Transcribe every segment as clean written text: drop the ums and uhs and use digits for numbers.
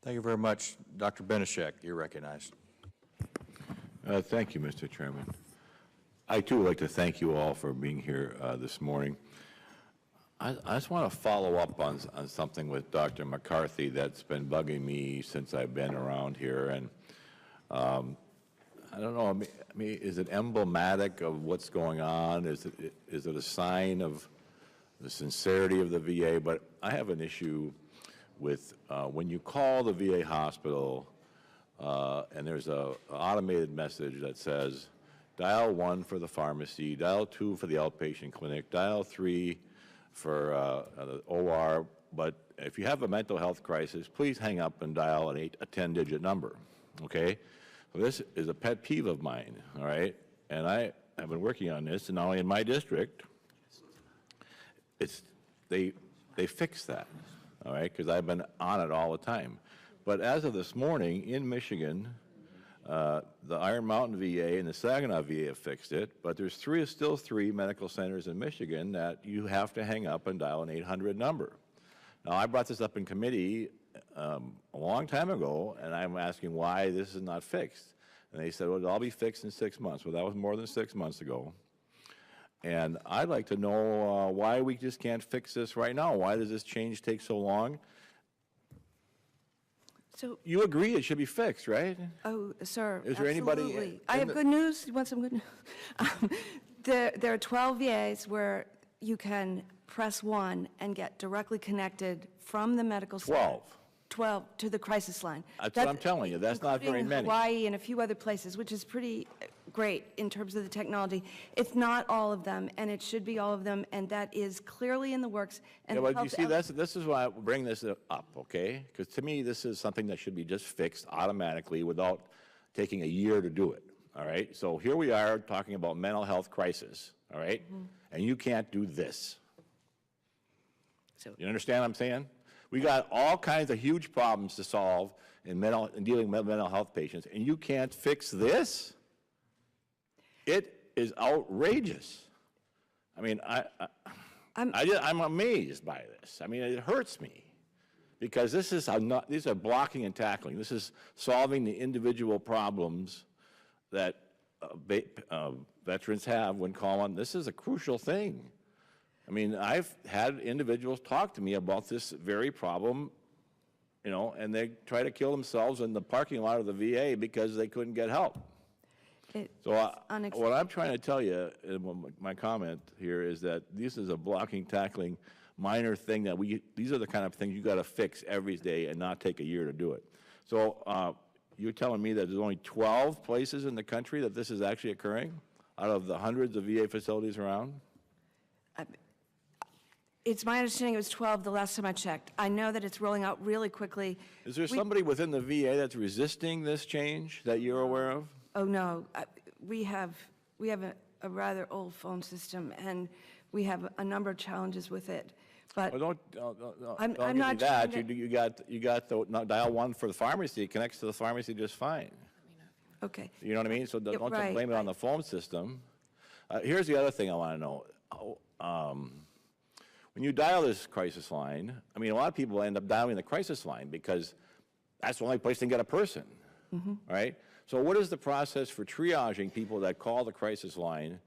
Thank you very much. Dr. Benishek, you're recognized. Thank you, Mr. Chairman. I, too, would like to thank you all for being here this morning. I just want to follow up on something with Dr. McCarthy that's been bugging me since I've been around here. And I don't know, I mean, is it emblematic of what's going on? Is it a sign of the sincerity of the VA? But I have an issue with when you call the VA hospital and there's an automated message that says, dial 1 for the pharmacy, dial 2 for the outpatient clinic, dial 3 for the OR, but if you have a mental health crisis, please hang up and dial a 10-digit number, okay? So this is a pet peeve of mine, all right? And I have been working on this, and not only in my district, they fix that, all right? Because I've been on it all the time. But as of this morning, in Michigan, the Iron Mountain VA and the Saginaw VA have fixed it, but there's still three medical centers in Michigan that you have to hang up and dial an 800 number. Now, I brought this up in committee a long time ago, and I'm asking why this is not fixed. And they said, well, it'll all be fixed in 6 months. Well, that was more than 6 months ago. And I'd like to know why we just can't fix this right now. Why does this change take so long? So you agree it should be fixed, right? Oh, sir, is there absolutely. Anybody? I have good news. You want some good news? There are 12 VAs where you can press 1 and get directly connected from the medical center. 12 to the crisis line. That's what I'm telling you. That's not very many. Hawaii and a few other places, which is pretty great in terms of the technology. It's not all of them, and it should be all of them, and that is clearly in the works. And yeah, but you see, this is why I bring this up, okay? Because to me, this is something that should be just fixed automatically without taking a year to do it, all right? So here we are talking about mental health crisis, all right? Mm-hmm. And you can't do this. So, you understand what I'm saying? We got all kinds of huge problems to solve in dealing with mental health patients, and you can't fix this? It is outrageous. I mean, I'm amazed by this. I mean, it hurts me because these are blocking and tackling. This is solving the individual problems that veterans have when calling. This is a crucial thing. I mean, I've had individuals talk to me about this very problem, you know, and they try to kill themselves in the parking lot of the VA because they couldn't get help. So what I'm trying to tell you in my comment here is that this is a blocking, tackling, minor thing that these are the kind of things you got to fix every day and not take a year to do it. So you're telling me that there's only 12 places in the country that this is actually occurring out of the hundreds of VA facilities around? It's my understanding it was 12 the last time I checked. I know that it's rolling out really quickly. Is there somebody within the VA that's resisting this change that you're aware of? Oh, no. We have a rather old phone system, and we have a number of challenges with it. But well, don't I'm not that. You got the dial 1 for the pharmacy. It connects to the pharmacy just fine. Okay. You know what I mean? So don't right, blame it on the phone system. Here's the other thing I want to know. When you dial this crisis line, I mean, a lot of people end up dialing the crisis line because that's the only place they can get a person, right? So what is the process for triaging people that call the crisis line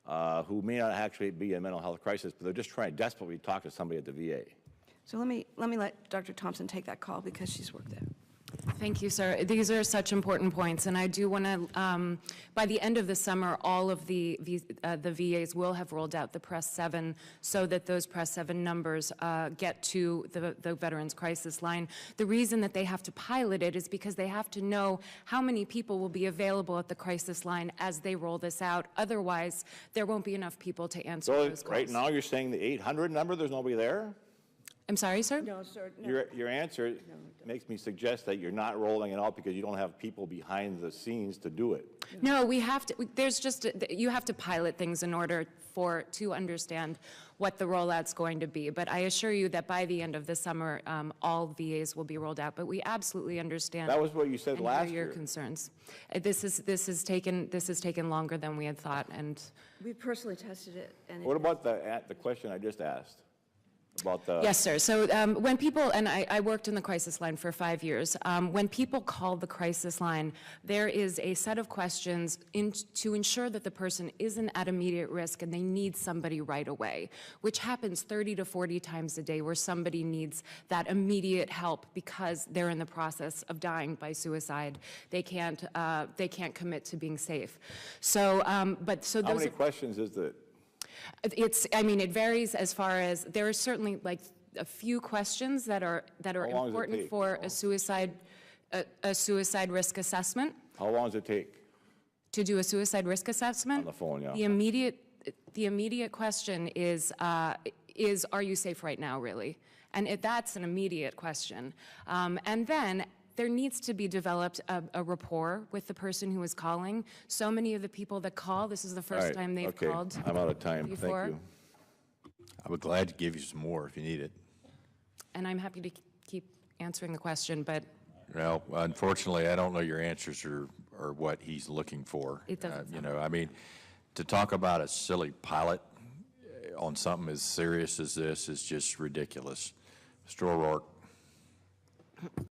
who may not actually be in a mental health crisis, but they're just trying to desperately talk to somebody at the VA? So let me let Dr. Thompson take that call because she's worked there. Thank you, sir. These are such important points, and I do want to, by the end of the summer, all of the VAs will have rolled out the Press 7 so that those Press 7 numbers get to the Veterans Crisis Line. The reason that they have to pilot it is because they have to know how many people will be available at the crisis line as they roll this out. Otherwise, there won't be enough people to answer those calls. Right now you're saying the 800 number, there's nobody there? I'm sorry, sir? No, sir. No. Your answer makes me suggest that you're not rolling it out because you don't have people behind the scenes to do it. No, we have to. There's just you have to pilot things in order to understand what the rollout's going to be. But I assure you that by the end of the summer, all VAs will be rolled out. But we absolutely understand. That was what you said last year. Your concerns. This has taken longer than we had thought, and we personally tested it. And what about the question I just asked? about the? Yes, sir. So when people, and I worked in the crisis line for 5 years, when people call the crisis line, there is a set of questions to ensure that the person isn't at immediate risk and they need somebody right away, which happens 30 to 40 times a day where somebody needs that immediate help because they're in the process of dying by suicide. They can't commit to being safe. So, How many questions is it? I mean, it varies as far as, there are certainly like a few questions that are How long does it important take? for a suicide risk assessment. How long does it take? To do a suicide risk assessment? On the phone, yeah. The immediate question is are you safe right now, really? And that's an immediate question. And then there needs to be developed a rapport with the person who is calling. So many of the people that call, this is the All first right, time they've okay. called. I'm out of time. before. Thank you. I would glad to give you some more if you need it. And I'm happy to keep answering the question, but Well, unfortunately, I don't know your answers or what he's looking for. It doesn't You know, I mean, to talk about a silly pilot on something as serious as this is just ridiculous. Mr. O'Rourke.